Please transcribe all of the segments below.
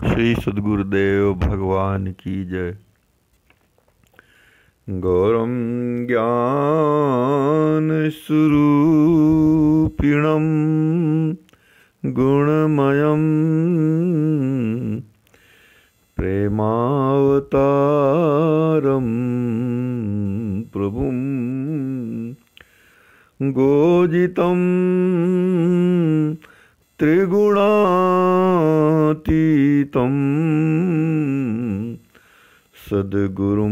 श्री सद्गुरुदेव भगवान की जय। गौरम ज्ञान स्वरूपिणम गुणमयम प्रेमावतारम प्रभुम गोजितम त्रिगुणातीतं सद्गुरुं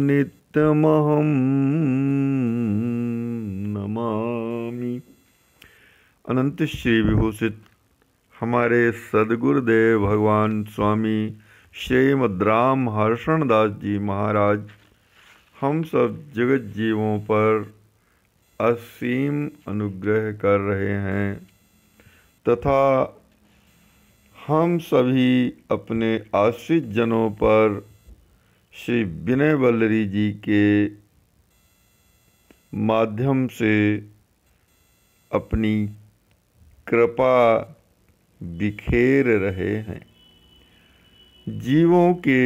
नित्यमहं नमामि। अनंत श्री विभूषित हमारे सद्गुरुदेव भगवान स्वामी श्रीमद् राम हर्षण दास जी महाराज हम सब जगत जीवों पर असीम अनुग्रह कर रहे हैं तथा हम सभी अपने आश्रित जनों पर श्री विनय वल्लरी जी के माध्यम से अपनी कृपा बिखेर रहे हैं। जीवों के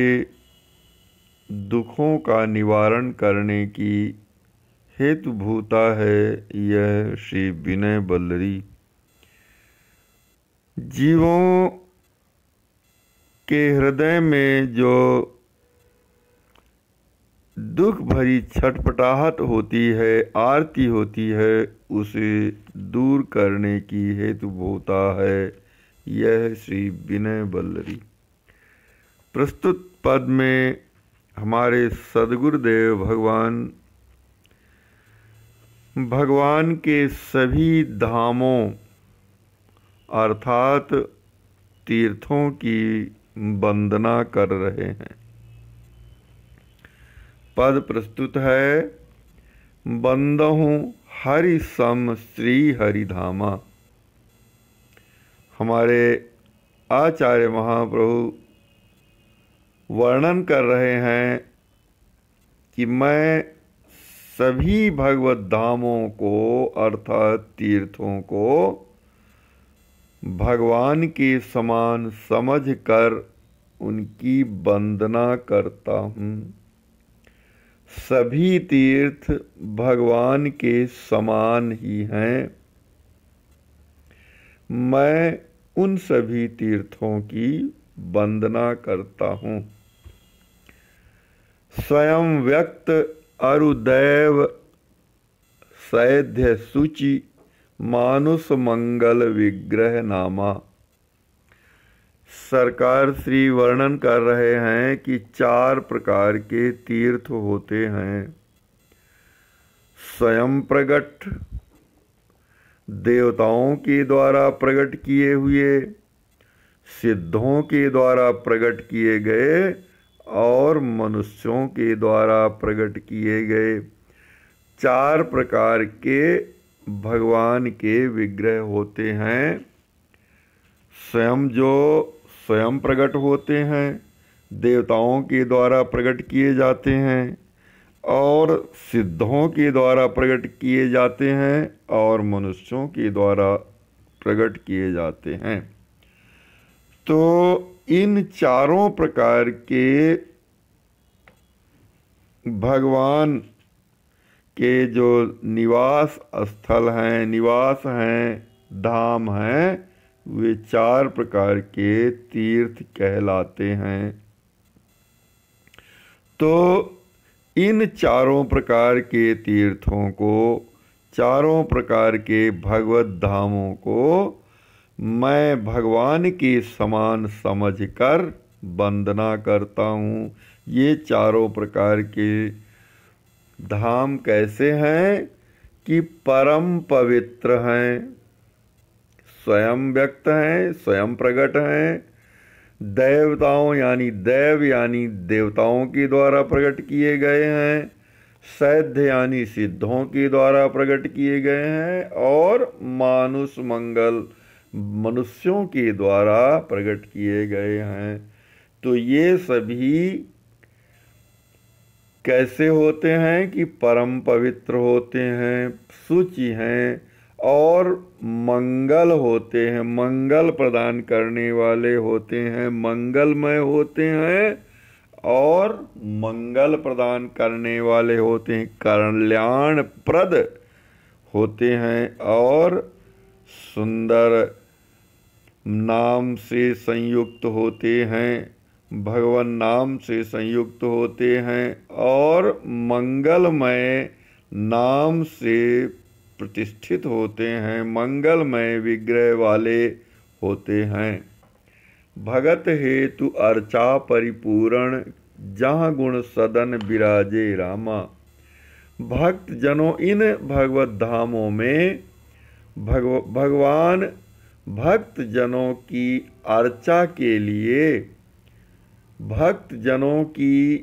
दुखों का निवारण करने की हेतुभूता है यह श्री विनय वल्लरी। जीवों के हृदय में जो दुख भरी छटपटाहट होती है, आरती होती है, उसे दूर करने की हेतुभूता है यह श्री विनय वल्लरी। प्रस्तुत पद में हमारे सद्गुरुदेव भगवान के सभी धामों अर्थात तीर्थों की वंदना कर रहे हैं। पद प्रस्तुत है। बंदहु हरि सम श्री हरिधामा। हमारे आचार्य महाप्रभु वर्णन कर रहे हैं कि मैं सभी भगवत धामों को अर्थात तीर्थों को भगवान के समान समझकर उनकी वंदना करता हूँ। सभी तीर्थ भगवान के समान ही हैं। मैं उन सभी तीर्थों की वंदना करता हूँ। स्वयं व्यक्त अरुदैव सैध्य सूचि मानुष मंगल विग्रह नामा। सरकार श्री वर्णन कर रहे हैं कि 4 प्रकार के तीर्थ होते हैं। स्वयं प्रकट, देवताओं के द्वारा प्रकट किए हुए, सिद्धों के द्वारा प्रकट किए गए और मनुष्यों के द्वारा प्रकट किए गए 4 प्रकार के भगवान के विग्रह होते हैं। स्वयं प्रकट होते हैं, देवताओं के द्वारा प्रकट किए जाते हैं और सिद्धों के द्वारा प्रकट किए जाते हैं और मनुष्यों के द्वारा प्रकट किए जाते हैं। तो इन 4 प्रकार के भगवान के जो निवास स्थल हैं, निवास हैं, धाम हैं, वे 4 प्रकार के तीर्थ कहलाते हैं। तो इन 4 प्रकार के तीर्थों को, 4 प्रकार के भगवत धामों को मैं भगवान के समान समझकर वंदना करता हूँ। ये 4 प्रकार के धाम कैसे हैं कि परम पवित्र हैं, स्वयं व्यक्त हैं, स्वयं प्रकट हैं, देवताओं यानी देवताओं के द्वारा प्रकट किए गए हैं, सैध्य यानी सिद्धों के द्वारा प्रकट किए गए हैं और मानुष मंगल मनुष्यों के द्वारा प्रकट किए गए हैं। तो ये सभी कैसे होते हैं कि परम पवित्र होते हैं, शुचि हैं और मंगल होते हैं, मंगल प्रदान करने वाले होते हैं, मंगलमय होते हैं और मंगल प्रदान करने वाले होते हैं, कल्याणप्रद होते हैं और सुंदर नाम से संयुक्त होते हैं, भगवान नाम से संयुक्त होते हैं और मंगलमय नाम से प्रतिष्ठित होते हैं, मंगलमय विग्रह वाले होते हैं। भगत हेतु अर्चा परिपूर्ण जहाँ गुण सदन विराजे रामा। भक्त जनों इन भगवत धामों में भगवान भक्त जनों की अर्चा के लिए, भक्त जनों की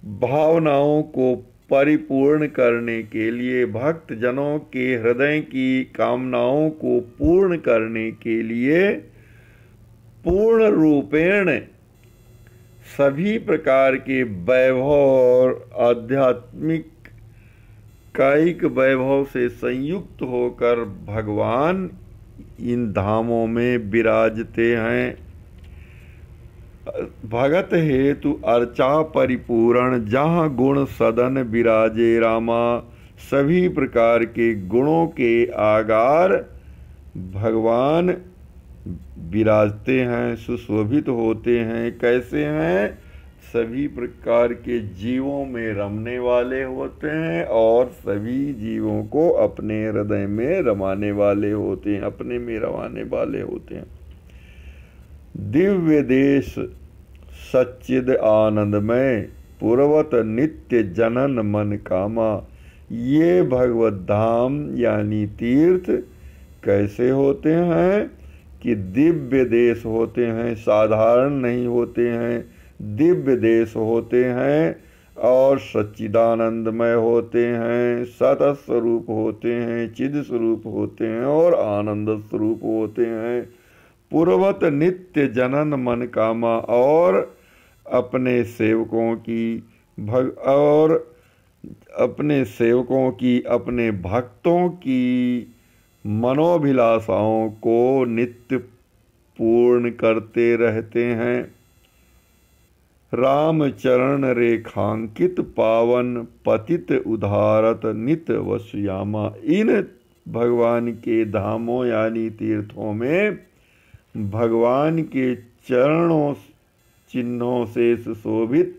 भावनाओं को परिपूर्ण करने के लिए, भक्त जनों के हृदय की कामनाओं को पूर्ण करने के लिए पूर्ण रूपेण सभी प्रकार के वैभव और आध्यात्मिक कायिक वैभव से संयुक्त होकर भगवान इन धामों में विराजते हैं। भगत हेतु अर्चा परिपूर्ण जहाँ गुण सदन विराजे रामा। सभी प्रकार के गुणों के आगार भगवान विराजते हैं, सुशोभित होते हैं। कैसे हैं? सभी प्रकार के जीवों में रमने वाले होते हैं और सभी जीवों को अपने हृदय में रमाने वाले होते हैं, अपने में रमाने वाले होते हैं। दिव्य देश सच्चिद आनंदमय पूर्वत नित्य जनन मन कामा। ये भगवत धाम यानी तीर्थ कैसे होते हैं कि दिव्य देश होते हैं, साधारण नहीं होते हैं, दिव्य देश होते हैं और सच्चिदानंदमय होते हैं, सत स्वरूप होते हैं, चिद स्वरूप होते हैं और आनंद स्वरूप होते हैं। पूर्वत नित्य जनन मन कामा और अपने सेवकों की अपने भक्तों की मनोभिलाषाओं को नित्य पूर्ण करते रहते हैं। राम चरण रेखांकित पावन पतित उदारत नित वसुयामा। इन भगवान के धामों यानी तीर्थों में भगवान के चरणों चिन्हों से सुशोभित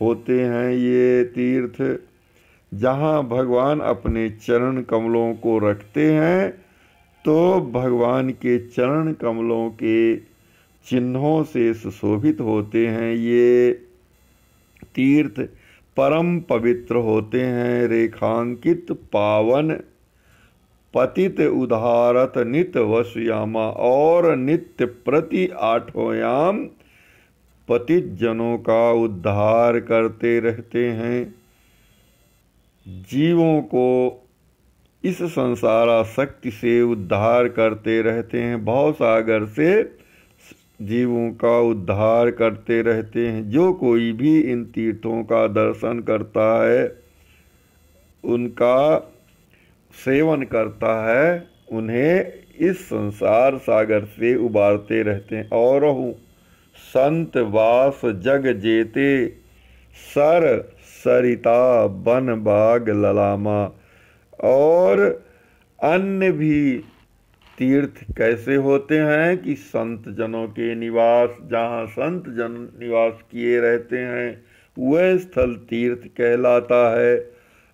होते हैं ये तीर्थ। जहाँ भगवान अपने चरण कमलों को रखते हैं तो भगवान के चरण कमलों के चिन्हों से सुशोभित होते हैं ये तीर्थ, परम पवित्र होते हैं। रेखांकित पावन पतित उदारत नित वसुयामा और नित्य प्रति आठोयाम पतित जनों का उद्धार करते रहते हैं। जीवों को इस संसारासक्ति से उद्धार करते रहते हैं, भव सागर से जीवों का उद्धार करते रहते हैं। जो कोई भी इन तीर्थों का दर्शन करता है, उनका सेवन करता है, उन्हें इस संसार सागर से उबारते रहते हैं। और संत वास जग जेते सर सरिता बन बाग ललामा। और अन्य भी तीर्थ कैसे होते हैं कि संत जनों के निवास, जहाँ संत जन निवास किए रहते हैं वह स्थल तीर्थ कहलाता है।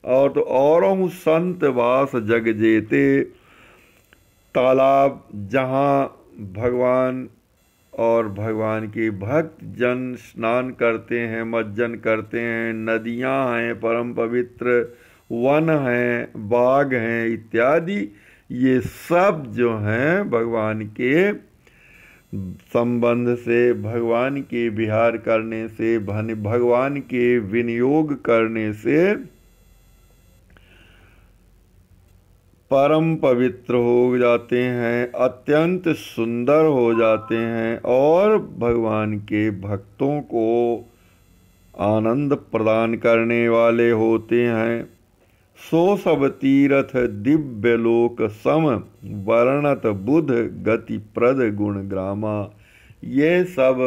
और तो और संत वास जग जेते, तालाब जहाँ भगवान और भगवान के भक्त जन स्नान करते हैं, मज्जन करते हैं, नदियाँ हैं परम पवित्र, वन हैं, बाग हैं इत्यादि, ये सब जो हैं भगवान के संबंध से, भगवान के विहार करने से, भगवान के विनियोग करने से परम पवित्र हो जाते हैं, अत्यंत सुंदर हो जाते हैं और भगवान के भक्तों को आनंद प्रदान करने वाले होते हैं। सो सब तीरथ दिव्य लोक सम, वर्णत बुध गति प्रद गुण ग्रामा। ये सब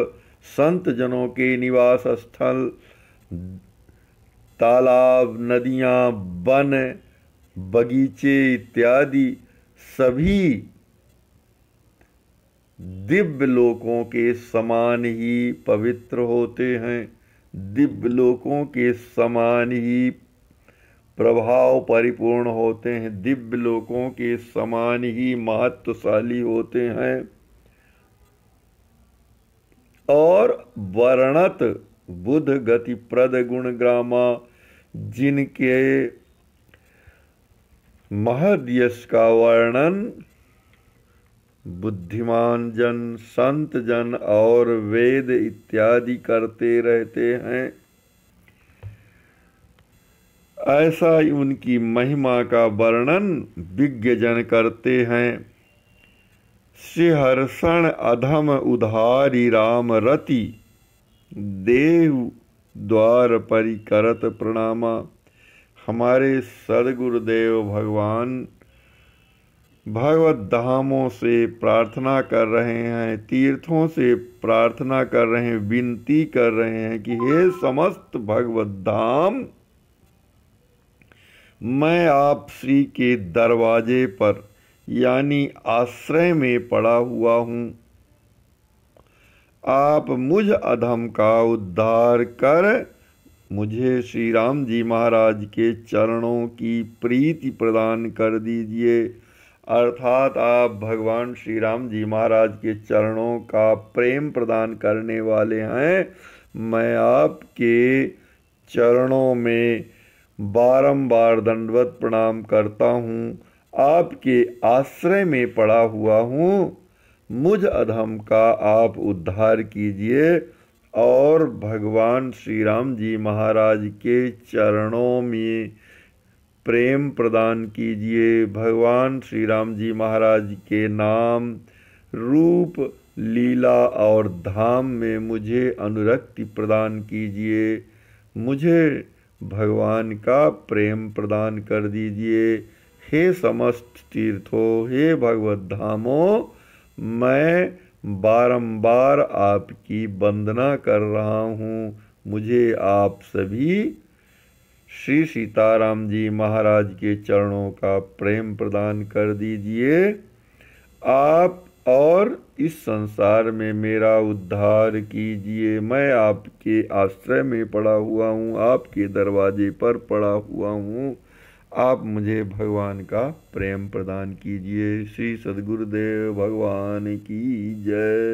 संत जनों के निवास स्थल, तालाब, नदियाँ, वन, बगीचे इत्यादि सभी दिव्य लोकों के समान ही पवित्र होते हैं, दिव्य लोकों के समान ही प्रभाव परिपूर्ण होते हैं, दिव्य लोकों के समान ही महत्वशाली होते हैं। और वर्णत बुध गति प्रद गुण ग्रामा, जिनके महद यश का वर्णन बुद्धिमान जन, संत जन और वेद इत्यादि करते रहते हैं। ऐसा उनकी महिमा का वर्णन विज्ञ जन करते हैं। श्रीहर्षण अधम उधारी राम रति, देव द्वार परिकरत प्रणामा। हमारे सदगुरुदेव भगवान भगवत धामों से प्रार्थना कर रहे हैं, तीर्थों से प्रार्थना कर रहे हैं, विनती कर रहे हैं कि हे समस्त भगवत धाम, मैं आप श्री के दरवाजे पर यानी आश्रय में पड़ा हुआ हूँ। आप मुझ अधम का उद्धार कर मुझे श्री राम जी महाराज के चरणों की प्रीति प्रदान कर दीजिए। अर्थात आप भगवान श्री राम जी महाराज के चरणों का प्रेम प्रदान करने वाले हैं। मैं आपके चरणों में बारंबार दंडवत प्रणाम करता हूँ, आपके आश्रय में पड़ा हुआ हूँ। मुझ अधम का आप उद्धार कीजिए और भगवान श्री राम जी महाराज के चरणों में प्रेम प्रदान कीजिए। भगवान श्री राम जी महाराज के नाम, रूप, लीला और धाम में मुझे अनुरक्ति प्रदान कीजिए। मुझे भगवान का प्रेम प्रदान कर दीजिए। हे समस्त तीर्थों, हे भगवत धामों, मैं बारंबार आपकी वंदना कर रहा हूँ। मुझे आप सभी श्री सीताराम जी महाराज के चरणों का प्रेम प्रदान कर दीजिए। आप और इस संसार में मेरा उद्धार कीजिए। मैं आपके आश्रय में पड़ा हुआ हूँ, आपके दरवाजे पर पड़ा हुआ हूँ। आप मुझे भगवान का प्रेम प्रदान कीजिए। श्री सद्गुरुदेव भगवान की जय।